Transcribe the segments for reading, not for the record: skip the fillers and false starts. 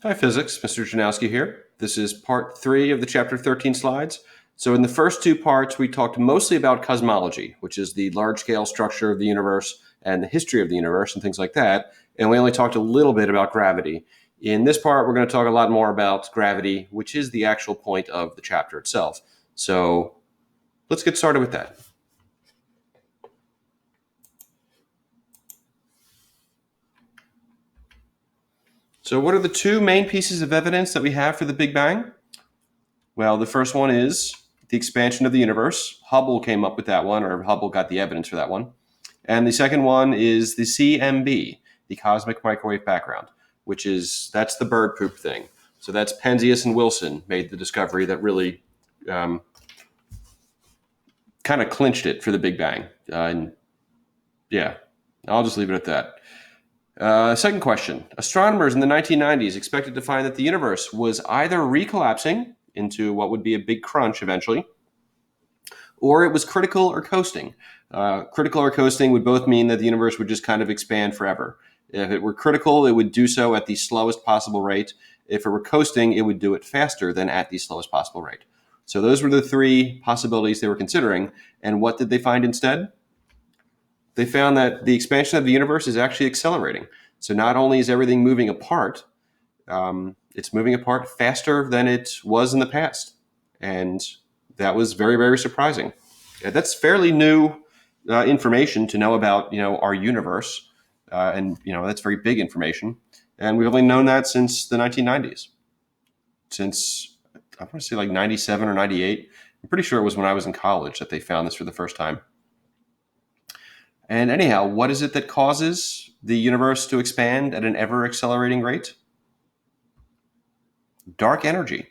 Hi, physics. Mr. Janowski here. This is part 3 of the chapter 13 slides. So in the first two parts, we talked mostly about cosmology, which is the large-scale structure of the universe and the history of the universe and things like that. And we only talked a little bit about gravity. In this part, we're going to talk a lot more about gravity, which is the actual point of the chapter itself. So let's get started with that. So what are the two main pieces of evidence that we have for the Big Bang? Well, the first one is the expansion of the universe. Hubble came up with that one, or Hubble got the evidence for that one. And the second one is the CMB, the cosmic microwave background, that's the bird poop thing. So that's Penzias and Wilson made the discovery that really kind of clinched it for the Big Bang. And yeah, I'll just leave it at that. Second question. Astronomers in the 1990s expected to find that the universe was either recollapsing into what would be a big crunch eventually, or it was critical or coasting. Critical or coasting would both mean that the universe would just kind of expand forever. If it were critical, it would do so at the slowest possible rate. If it were coasting, it would do it faster than at the slowest possible rate. So those were the three possibilities they were considering. And what did they find instead? They found that the expansion of the universe is actually accelerating. So not only is everything moving apart, it's moving apart faster than it was in the past. And that was very, very surprising. Yeah, that's fairly new information to know about, our universe. And that's very big information. And we've only known that since the 1990s. Since, I want to say like 97 or 98. I'm pretty sure it was when I was in college that they found this for the first time. And anyhow, what is it that causes the universe to expand at an ever-accelerating rate? Dark energy.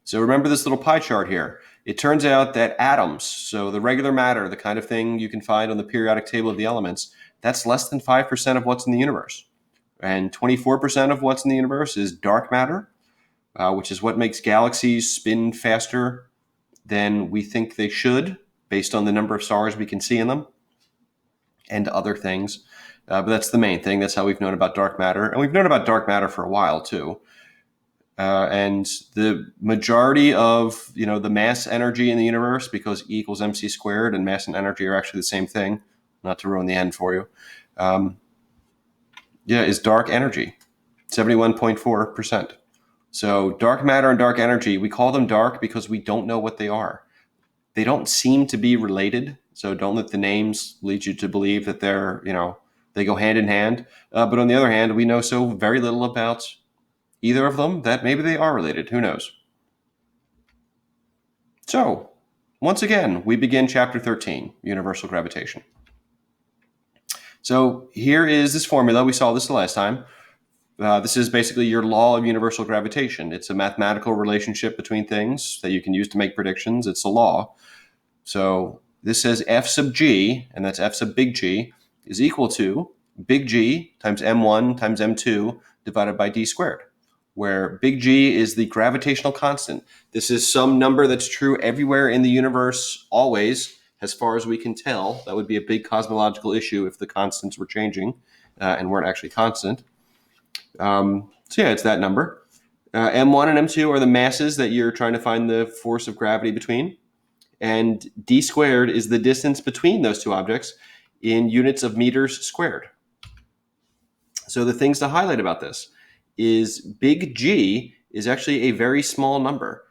So remember this little pie chart here. It turns out that atoms, so the regular matter, the kind of thing you can find on the periodic table of the elements, that's less than 5% of what's in the universe. And 24% of what's in the universe is dark matter, which is what makes galaxies spin faster than we think they should, based on the number of stars we can see in them and other things. But that's the main thing. That's how we've known about dark matter. And we've known about dark matter for a while, too. And the majority of, the mass energy in the universe, because E equals mc squared and mass and energy are actually the same thing, not to ruin the end for you, is dark energy, 71.4%. So dark matter and dark energy, we call them dark because we don't know what they are. They don't seem to be related, so don't let the names lead you to believe that they go hand in hand. But on the other hand, we know so very little about either of them that maybe they are related. Who knows? So, once again, we begin chapter 13, Universal Gravitation. So here is this formula. We saw this the last time. This is basically your law of universal gravitation. It's a mathematical relationship between things that you can use to make predictions. It's a law. So this says F sub G, and that's F sub big G, is equal to big G times M1 times M2 divided by D squared, where big G is the gravitational constant. This is some number that's true everywhere in the universe, always, as far as we can tell. That would be a big cosmological issue if the constants were changing and weren't actually constant. It's that number. M1 and M2 are the masses that you're trying to find the force of gravity between. And D squared is the distance between those two objects in units of meters squared. So the things to highlight about this is big G is actually a very small number.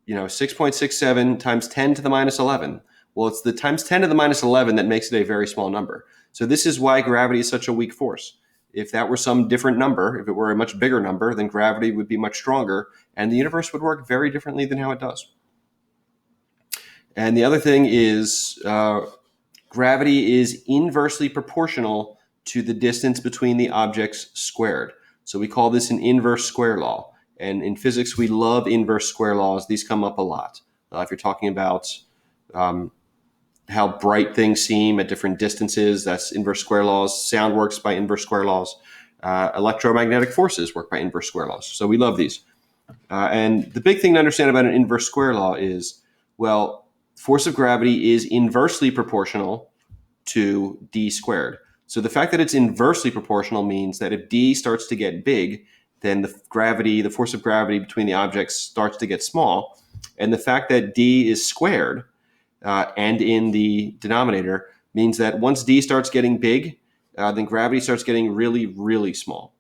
6.67 times 10 to the minus 11. Well, it's the times 10 to the minus 11 that makes it a very small number. So this is why gravity is such a weak force. If that were some different number, if it were a much bigger number, then gravity would be much stronger, and the universe would work very differently than how it does. And the other thing is gravity is inversely proportional to the distance between the objects squared. So we call this an inverse square law. And in physics, we love inverse square laws. These come up a lot. If you're talking about how bright things seem at different distances, that's inverse square laws. Sound works by inverse square laws. Electromagnetic forces work by inverse square laws. So we love these. And the big thing to understand about an inverse square law is, force of gravity is inversely proportional to D squared. So the fact that it's inversely proportional means that if D starts to get big, then the force of gravity between the objects starts to get small. And the fact that d is squared and in the denominator means that once d starts getting big, then gravity starts getting really, really small.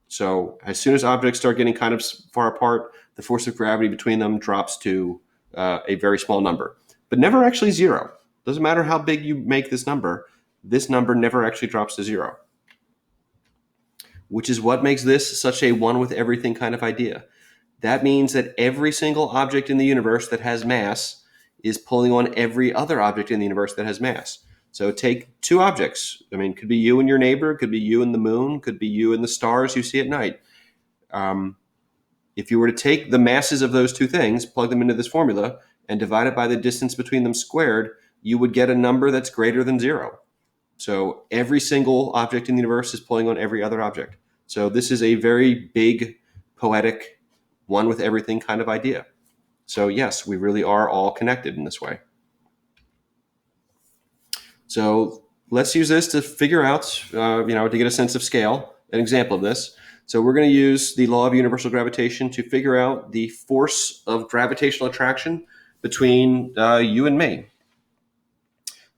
So as soon as objects start getting kind of far apart, the force of gravity between them drops to a very small number, but never actually zero. Doesn't matter how big you make this number never actually drops to zero, which is what makes this such a one with everything kind of idea. That means that every single object in the universe that has mass is pulling on every other object in the universe that has mass. So take two objects. I mean, it could be you and your neighbor, it could be you and the moon, could be you and the stars you see at night. If you were to take the masses of those two things, plug them into this formula, and divide it by the distance between them squared, you would get a number that's greater than zero. So every single object in the universe is pulling on every other object. So this is a very big, poetic, one with everything kind of idea. So yes, we really are all connected in this way. So let's use this to figure out, to get a sense of scale, an example of this. So we're going to use the law of universal gravitation to figure out the force of gravitational attraction between you and me.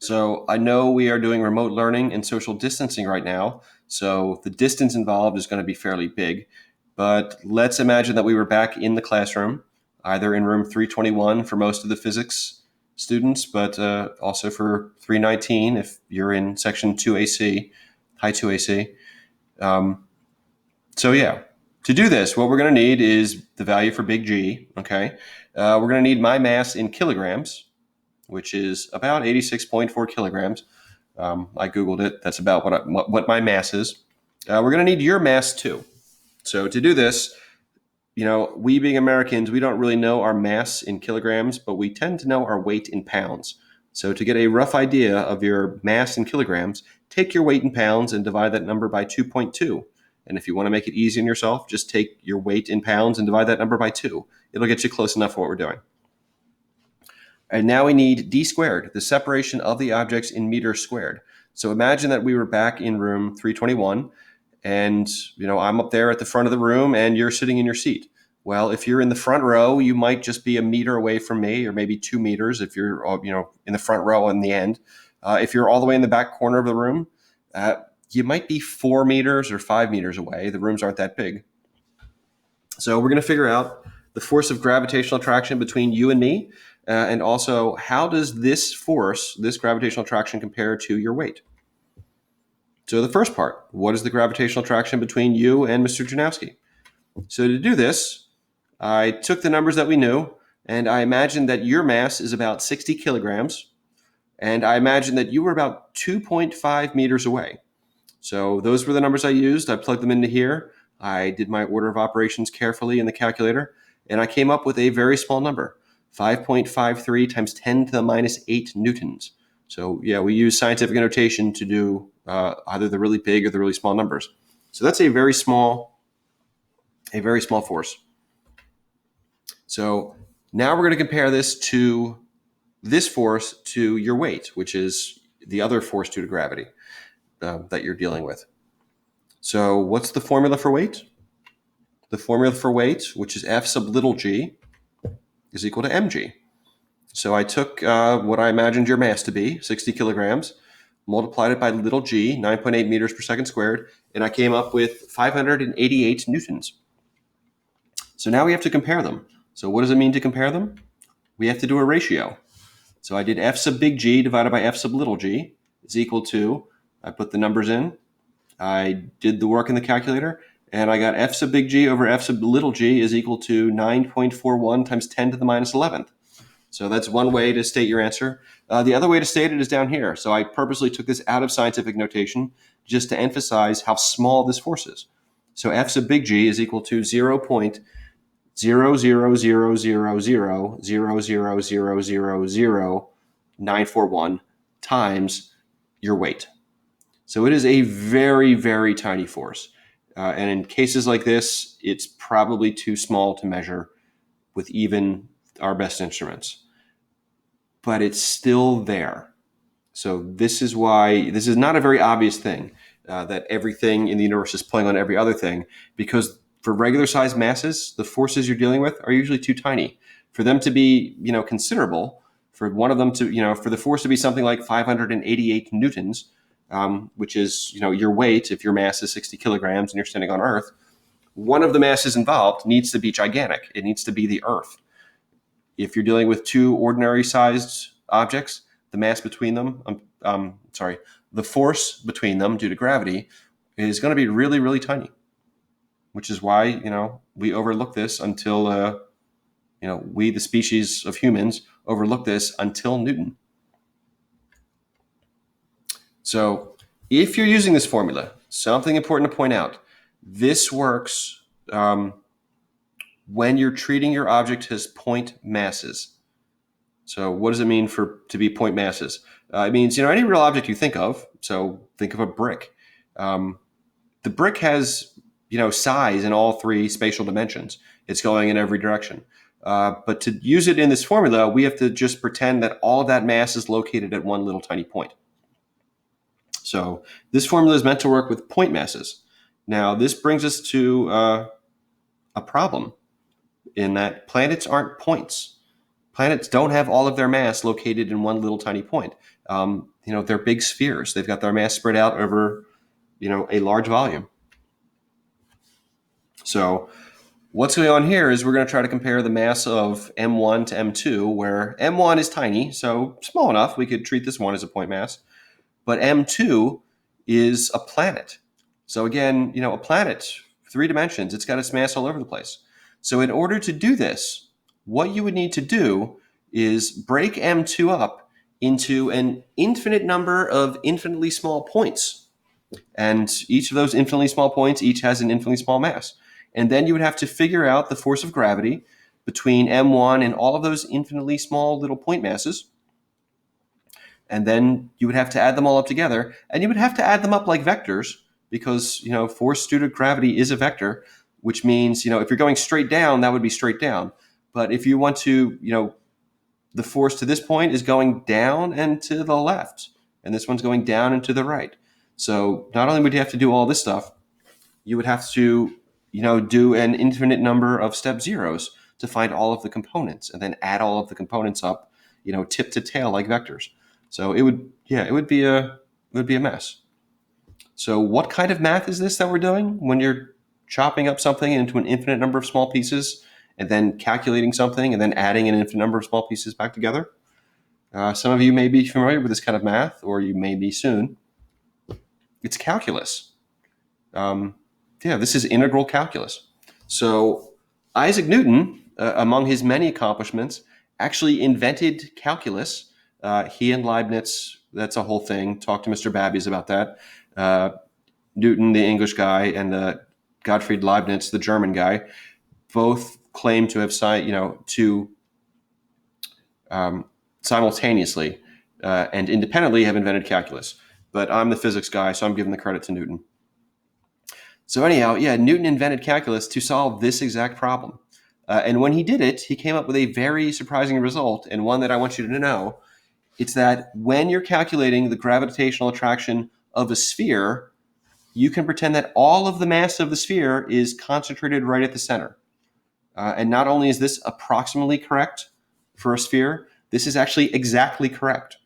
So I know we are doing remote learning and social distancing right now, so the distance involved is going to be fairly big. But let's imagine that we were back in the classroom, either in room 321 for most of the physics students, but also for 319 if you're in section 2AC, high 2AC. So yeah, to do this, what we're going to need is the value for big G, okay? We're going to need my mass in kilograms, which is about 86.4 kilograms. I Googled it. That's about what my mass is. We're going to need your mass too. So to do this, we being Americans, we don't really know our mass in kilograms, but we tend to know our weight in pounds. So to get a rough idea of your mass in kilograms, take your weight in pounds and divide that number by 2.2. And if you want to make it easy on yourself, just take your weight in pounds and divide that number by 2. It'll get you close enough for what we're doing. And now we need d squared, the separation of the objects in meters squared. So imagine that we were back in room 321 and, I'm up there at the front of the room and you're sitting in your seat. Well, if you're in the front row, you might just be a meter away from me, or maybe 2 meters if you're, in the front row in the end. If you're all the way in the back corner of the room, you might be 4 meters or 5 meters away. The rooms aren't that big. So we're going to figure out the force of gravitational attraction between you and me. And also, how does this force, this gravitational attraction, compare to your weight? So the first part, what is the gravitational attraction between you and Mr. Janowski? So to do this, I took the numbers that we knew, and I imagined that your mass is about 60 kilograms, and I imagined that you were about 2.5 meters away. So those were the numbers I used. I plugged them into here. I did my order of operations carefully in the calculator, and I came up with a very small number. 5.53 times 10 to the minus 8 newtons. So yeah, we use scientific notation to do either the really big or the really small numbers. So that's a very small force. So now we're going to compare this force to your weight, which is the other force due to gravity that you're dealing with. So what's the formula for weight? The formula for weight, which is F sub little g, is equal to mg. So I took what I imagined your mass to be, 60 kilograms, multiplied it by little g, 9.8 meters per second squared, and I came up with 588 newtons. So now we have to compare them. So what does it mean to compare them? We have to do a ratio. So I did F sub big G divided by F sub little g is equal to, I put the numbers in, I did the work in the calculator, and I got F sub big G over F sub little g is equal to 9.41 times 10 to the minus 11th. So that's one way to state your answer. The other way to state it is down here. So I purposely took this out of scientific notation just to emphasize how small this force is. So F sub big G is equal to 0.0000000000941 times your weight. So it is a very, very tiny force. And in cases like this, it's probably too small to measure with even our best instruments. But it's still there. So this is why this is not a very obvious thing, that everything in the universe is pulling on every other thing, because For regular sized masses, the forces you're dealing with are usually too tiny. For them to be, considerable, for one of them to, for the force to be something like 588 newtons, which is, your weight, if your mass is 60 kilograms and you're standing on Earth, one of the masses involved needs to be gigantic. It needs to be the Earth. If you're dealing with two ordinary sized objects, the mass between them, the force between them due to gravity is going to be really, really tiny, which is why, we overlook this until, we, the species of humans, overlook this until Newton. So if you're using this formula, something important to point out, this works when you're treating your object as point masses. So what does it mean to be point masses? It means, any real object you think of, so think of a brick. The brick has, size in all three spatial dimensions. It's going in every direction. But to use it in this formula, we have to just pretend that all of that mass is located at one little tiny point. So this formula is meant to work with point masses. Now, this brings us to a problem in that planets aren't points. Planets don't have all of their mass located in one little tiny point. They're big spheres. They've got their mass spread out over, a large volume. So what's going on here is we're going to try to compare the mass of M1 to M2, where M1 is tiny, so small enough we could treat this one as a point mass. But M2 is a planet. So again, a planet, 3 dimensions, it's got its mass all over the place. So in order to do this, what you would need to do is break M2 up into an infinite number of infinitely small points. And each of those infinitely small points each has an infinitely small mass. And then you would have to figure out the force of gravity between M1 and all of those infinitely small little point masses. And then you would have to add them all up together. And you would have to add them up like vectors because, force due to gravity is a vector, which means, if you're going straight down, that would be straight down. But if you want to, the force to this point is going down and to the left, and this one's going down and to the right. So not only would you have to do all this stuff, you would have to, do an infinite number of step zeros to find all of the components and then add all of the components up, tip to tail like vectors. So it would be a mess. So what kind of math is this that we're doing when you're chopping up something into an infinite number of small pieces and then calculating something and then adding an infinite number of small pieces back together? Some of you may be familiar with this kind of math, or you may be soon. It's calculus. This is integral calculus. So Isaac Newton, among his many accomplishments, actually invented calculus. He and Leibniz, that's a whole thing. Talk to Mr. Babbies about that. Newton, the English guy, and Gottfried Leibniz, the German guy, both claim to have simultaneously and independently have invented calculus. But I'm the physics guy, so I'm giving the credit to Newton. So anyhow, Newton invented calculus to solve this exact problem. And when he did it, he came up with a very surprising result, and one that I want you to know. It's that when you're calculating the gravitational attraction of a sphere, you can pretend that all of the mass of the sphere is concentrated right at the center. And not only is this approximately correct for a sphere, this is actually exactly correct,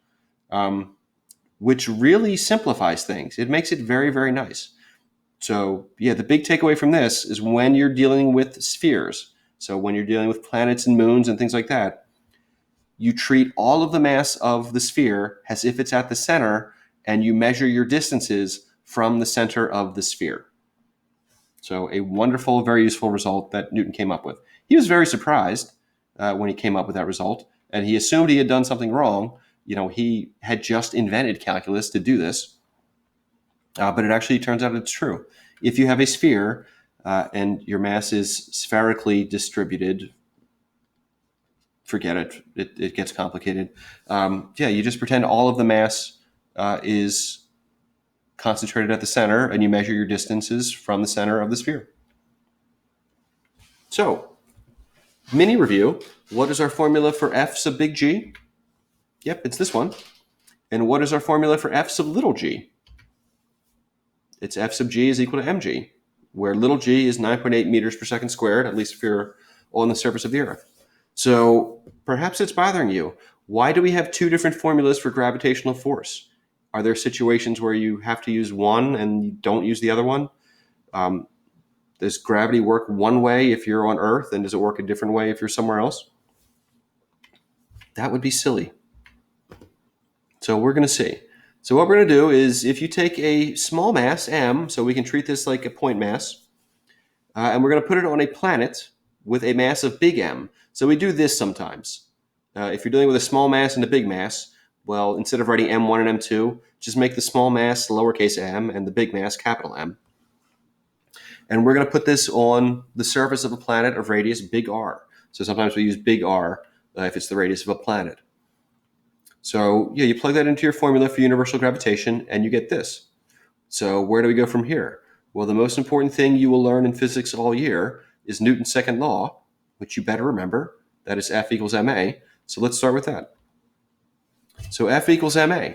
which really simplifies things. It makes it very, very nice. So the big takeaway from this is when you're dealing with spheres, so when you're dealing with planets and moons and things like that, you treat all of the mass of the sphere as if it's at the center, and you measure your distances from the center of the sphere. So a wonderful, very useful result that Newton came up with. He was very surprised when he came up with that result, and he assumed he had done something wrong. He had just invented calculus to do this, but it actually turns out it's true. If you have a sphere and your mass is spherically distributed, forget it. It gets complicated. You just pretend all of the mass is concentrated at the center, and you measure your distances from the center of the sphere. So, mini review. What is our formula for F sub big G? Yep, it's this one. And what is our formula for F sub little g? It's F sub G is equal to mg. where little g is 9.8 meters per second squared, at least if you're on the surface of the Earth. So perhaps it's bothering you. Why do we have two different formulas for gravitational force? Are there situations where you have to use one and you don't use the other one? Does gravity work one way if you're on Earth, and does it work a different way if you're somewhere else? That would be silly. So we're going to see. So what we're going to do is, if you take a small mass, m, so we can treat this like a point mass, and we're going to put it on a planet with a mass of big M. So we do this sometimes. If you're dealing with a small mass and a big mass, well, instead of writing M1 and M2, just make the small mass lowercase m and the big mass capital M. And we're going to put this on the surface of a planet of radius big R. So sometimes we use big R if it's the radius of a planet. So yeah, you plug that into your formula for universal gravitation and you get this. So where do we go from here? Well, the most important thing you will learn in physics all year is Newton's second law, which you better remember. That is F equals ma. So let's start with that. So F equals ma.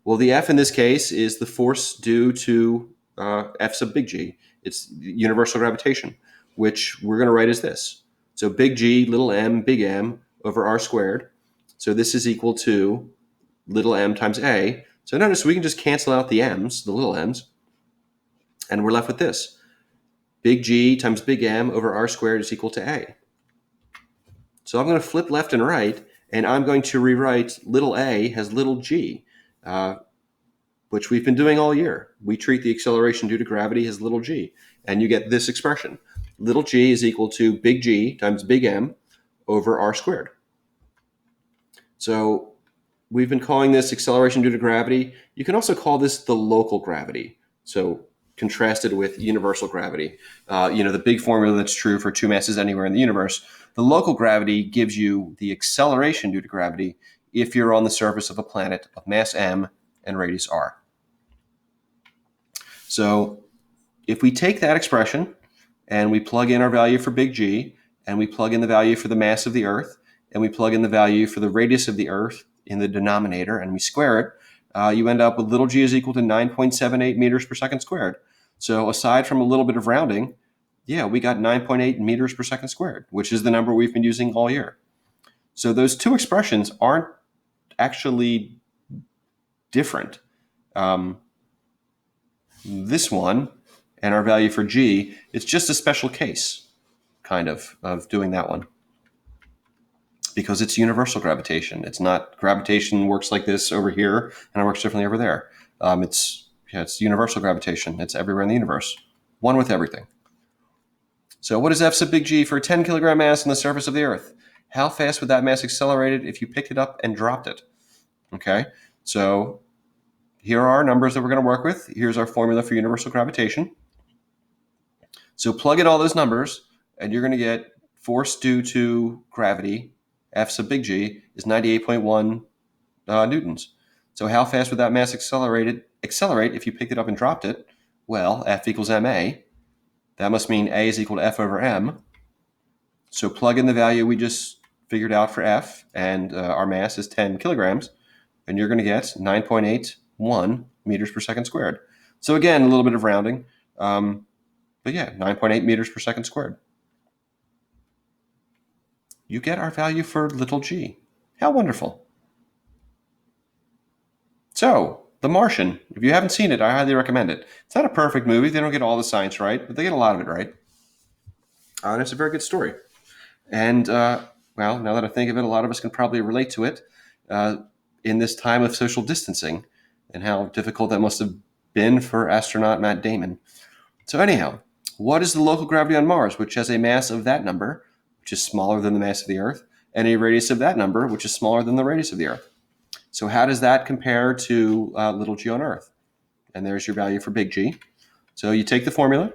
Well, the F in this case is the force due to F sub big G. It's universal gravitation, which we're going to write as this. So big G, little m, big M over R squared. So this is equal to little m times a. So notice we can just cancel out the m's, the little m's, and we're left with this. Big G times big M over R squared is equal to a. So I'm going to flip left and right, and I'm going to rewrite little a as little g, which we've been doing all year. We treat the acceleration due to gravity as little g, and you get this expression. Little g is equal to big G times big M over R squared. So we've been calling this acceleration due to gravity. You can also call this the local gravity. So contrasted with universal gravity, the big formula that's true for two masses anywhere in the universe. The local gravity gives you the acceleration due to gravity if you're on the surface of a planet of mass m and radius r. So if we take that expression and we plug in our value for big G, and we plug in the value for the mass of the Earth, and we plug in the value for the radius of the Earth in the denominator, and we square it, you end up with little g is equal to 9.78 meters per second squared. So aside from a little bit of rounding, yeah, we got 9.8 meters per second squared, which is the number we've been using all year. So those two expressions aren't actually different. This one and our value for g, it's just a special case, kind of doing that one. Because it's universal gravitation. It's not gravitation works like this over here and it works differently over there. It's universal gravitation. It's everywhere in the universe. One with everything. So what is F sub big G for a 10 kilogram mass on the surface of the Earth? How fast would that mass accelerate if you picked it up and dropped it? Okay, so here are our numbers that we're going to work with. Here's our formula for universal gravitation. So plug in all those numbers and you're going to get force due to gravity, F sub big G, is 98.1 newtons. So how fast would that mass accelerate if you picked it up and dropped it? Well, F equals ma. That must mean a is equal to F over m. So plug in the value we just figured out for F, and our mass is 10 kilograms, and you're going to get 9.81 meters per second squared. So again, a little bit of rounding, but yeah, 9.8 meters per second squared. You get our value for little g. How wonderful. So, The Martian. If you haven't seen it, I highly recommend it. It's not a perfect movie. They don't get all the science right, but they get a lot of it right. And it's a very good story. And, now that I think of it, a lot of us can probably relate to it in this time of social distancing and how difficult that must have been for astronaut Matt Damon. So anyhow, what is the local gravity on Mars, which has a mass of that number, which is smaller than the mass of the Earth, and a radius of that number, which is smaller than the radius of the Earth? So how does that compare to little g on Earth? And there's your value for big G. So you take the formula,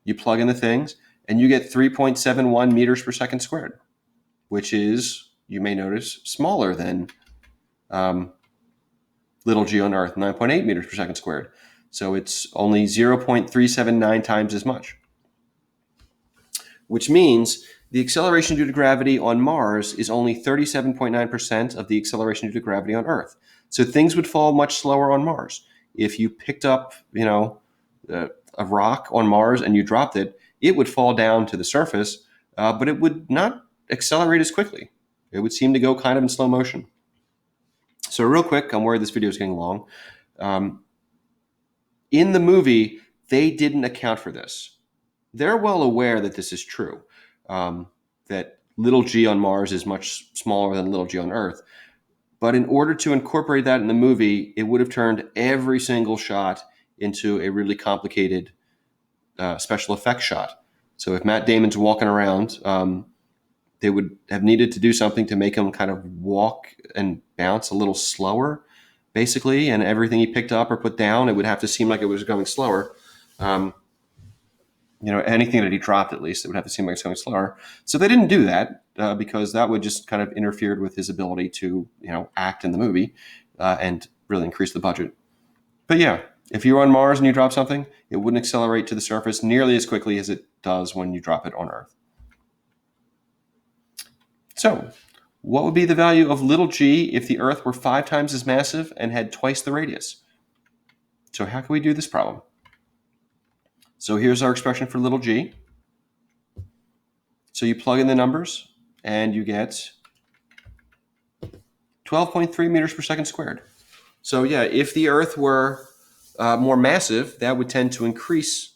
you plug in the things, and you get 3.71 meters per second squared, which is, you may notice, smaller than little g on Earth, 9.8 meters per second squared. So it's only 0.379 times as much, which means the acceleration due to gravity on Mars is only 37.9% of the acceleration due to gravity on Earth. So things would fall much slower on Mars. If you picked up, a rock on Mars and you dropped it, it would fall down to the surface, but it would not accelerate as quickly. It would seem to go kind of in slow motion. So real quick, I'm worried this video is getting long. In the movie, they didn't account for this. They're well aware that this is true, that little g on Mars is much smaller than little g on Earth. But in order to incorporate that in the movie, it would have turned every single shot into a really complicated special effects shot. So if Matt Damon's walking around, they would have needed to do something to make him kind of walk and bounce a little slower, basically. And everything he picked up or put down, it would have to seem like it was going slower. Anything that he dropped, at least, it would have to seem like it's going slower. So they didn't do that because that would just kind of interfered with his ability to, act in the movie and really increase the budget. But yeah, if you're on Mars and you drop something, it wouldn't accelerate to the surface nearly as quickly as it does when you drop it on Earth. So, what would be the value of little g if the Earth were 5 times as massive and had twice the radius? So how can we do this problem? So here's our expression for little g. So you plug in the numbers and you get 12.3 meters per second squared. So yeah, if the Earth were more massive, that would tend to increase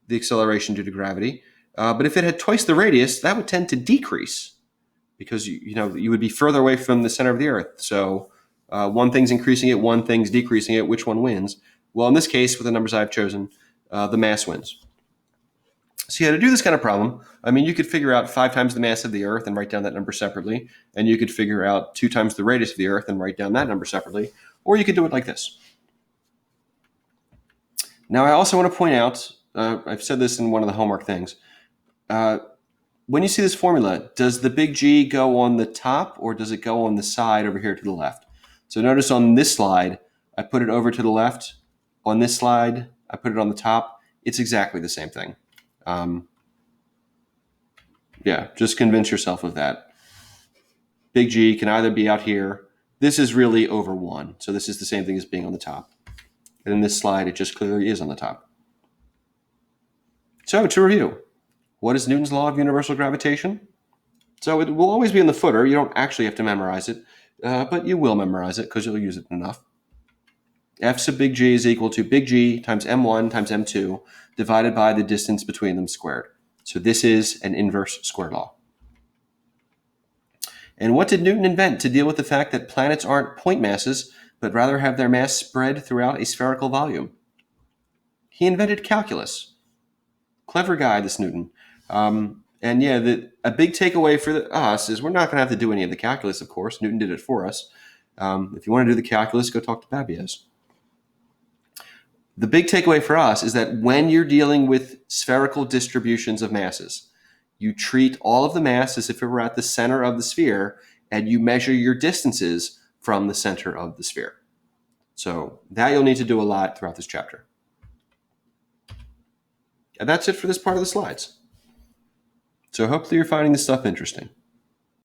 the acceleration due to gravity. But if it had twice the radius, that would tend to decrease because you would be further away from the center of the Earth. So one thing's increasing it, one thing's decreasing it. Which one wins? Well, in this case, with the numbers I've chosen, the mass wins. So yeah, to do this kind of problem, you could figure out 5 times the mass of the Earth and write down that number separately. And you could figure out 2 times the radius of the Earth and write down that number separately. Or you could do it like this. Now, I also want to point out, I've said this in one of the homework things. When you see this formula, does the big G go on the top or does it go on the side over here to the left? So notice on this slide, I put it over to the left. On this slide, I put it on the top. It's exactly the same thing. Just convince yourself of that. Big G can either be out here. This is really over 1. So this is the same thing as being on the top. And in this slide, it just clearly is on the top. So to review, what is Newton's law of universal gravitation? So it will always be in the footer. You don't actually have to memorize it, but you will memorize it because you'll use it enough. F sub big G is equal to big G times m1 times m2 divided by the distance between them squared. So this is an inverse square law. And what did Newton invent to deal with the fact that planets aren't point masses, but rather have their mass spread throughout a spherical volume? He invented calculus. Clever guy, this Newton. A big takeaway for us is we're not going to have to do any of the calculus, of course. Newton did it for us. If you want to do the calculus, go talk to Babiez. The big takeaway for us is that when you're dealing with spherical distributions of masses, you treat all of the mass as if it were at the center of the sphere, and you measure your distances from the center of the sphere. So that you'll need to do a lot throughout this chapter. And that's it for this part of the slides. So hopefully you're finding this stuff interesting.